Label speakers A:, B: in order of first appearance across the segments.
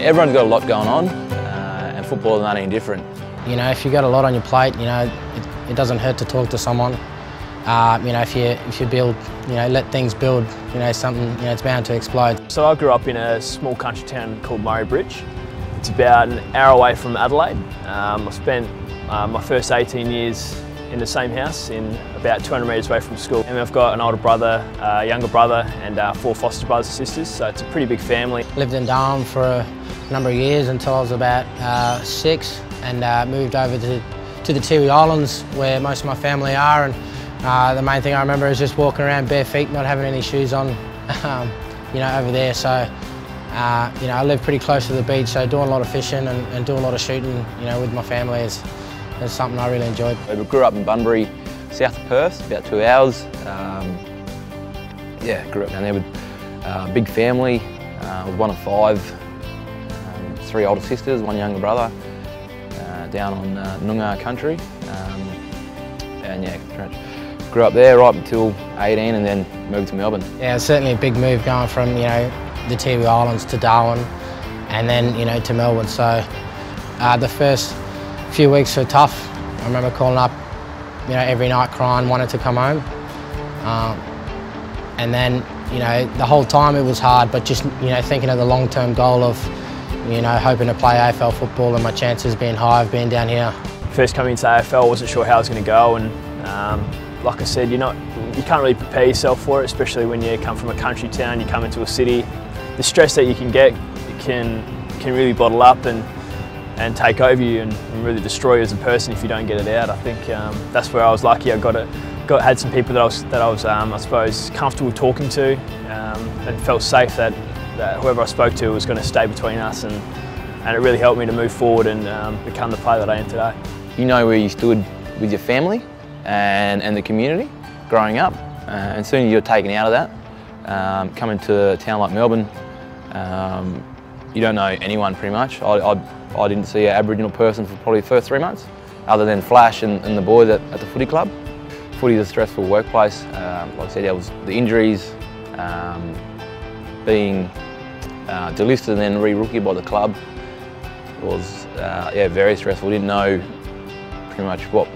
A: Everyone's got a lot going on, and football is not any different.
B: You know, if you've got a lot on your plate, you know, it doesn't hurt to talk to someone. You know, if you build, you know, let things build, you know, something, you know, it's bound to explode.
C: So I grew up in a small country town called Murray Bridge. It's about an hour away from Adelaide. I spent my first 18 years in the same house, in about 200 metres away from school. And I've got an older brother, a younger brother, and 4 foster brothers and sisters, so it's a pretty big family.
B: Lived in Darwin for a number of years until I was about 6, and moved over to the Tiwi Islands, where most of my family are. And the main thing I remember is just walking around bare feet, not having any shoes on, you know, over there. So, you know, I live pretty close to the beach, so doing a lot of fishing and doing a lot of shooting, you know, with my family is something I really enjoyed.
A: We grew up in Bunbury, south of Perth, about 2 hours. Yeah, grew up down there with a big family, one of 5, 3 older sisters, 1 younger brother, down on Noongar country. And yeah, grew up there right until 18 and then moved to Melbourne.
B: Yeah, it's certainly a big move going from, you know, the Tiwi Islands to Darwin and then, you know, to Melbourne. So the first few weeks were tough. I remember calling up, you know, every night crying, wanting to come home. And then, you know, the whole time it was hard, but just, you know, thinking of the long-term goal of, you know, hoping to play AFL football and my chances being high of being down here.
C: First coming into AFL, I wasn't sure how I was going to go, and like I said, you can't really prepare yourself for it, especially when you come from a country town, you come into a city. The stress that you can get can really bottle up and take over you and really destroy you as a person if you don't get it out. I think that's where I was lucky. I had some people that I was I suppose comfortable talking to, and felt safe that whoever I spoke to was going to stay between us, and it really helped me to move forward and become the player that I am today.
A: You know where you stood with your family and the community growing up, and soon you're taken out of that. Coming to a town like Melbourne, you don't know anyone pretty much. I didn't see an Aboriginal person for probably the first 3 months, other than Flash and the boys at the footy club. Footy is a stressful workplace. Like I said, there was the injuries, being delisted and then re-rookie by the club. It was yeah, very stressful. Didn't know pretty much what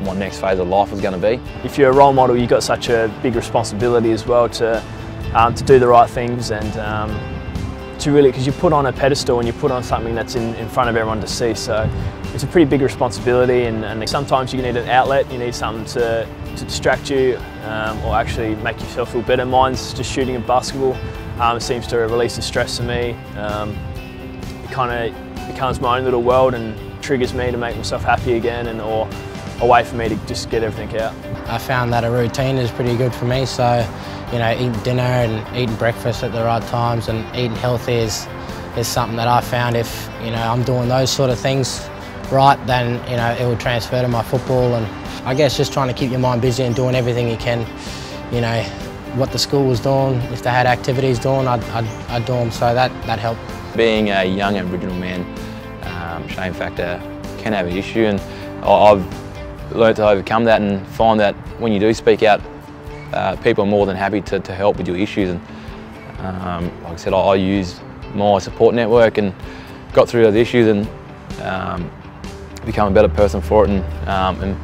A: my next phase of life was going to be.
C: If you're a role model, you've got such a big responsibility as well to do the right things and to really, because you put on a pedestal and you put on something that's in front of everyone to see. So it's a pretty big responsibility, and sometimes you need an outlet, you need something to distract you or actually make yourself feel better. Mine's just shooting and basketball. It seems to release the stress to me. It kind of becomes my own little world and triggers me to make myself happy again, or a way for me to just get everything out.
B: I found that a routine is pretty good for me, so, you know, eating dinner and eating breakfast at the right times and eating healthy is something that I found if, you know, I'm doing those sort of things right, then, you know, it will transfer to my football. And I guess just trying to keep your mind busy and doing everything you can, you know, what the school was doing, if they had activities doing, I'd do them, so that helped.
A: Being a young Aboriginal man, shame factor can have an issue, and I've learned to overcome that and find that when you do speak out, people are more than happy to help with your issues. And like I said, I used my support network and got through those issues and become a better person for it. And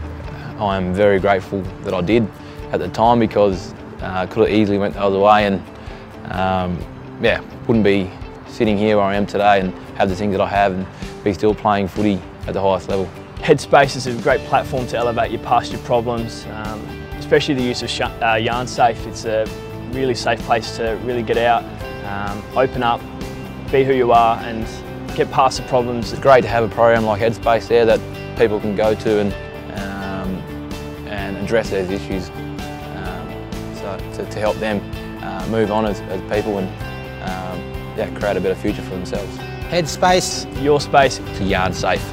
A: I'm very grateful that I did at the time, because I could have easily went the other way, and yeah, wouldn't be sitting here where I am today and have the things that I have and be still playing footy at the highest level.
C: Headspace is a great platform to elevate you past your problems, especially the use of Yarn Safe. It's a really safe place to really get out, open up, be who you are and get past the problems.
A: It's great to have a program like Headspace there that people can go to and address those issues, so to help them move on as people and yeah, create a better future for themselves.
B: Headspace.
C: Your space.
A: To Yarn Safe.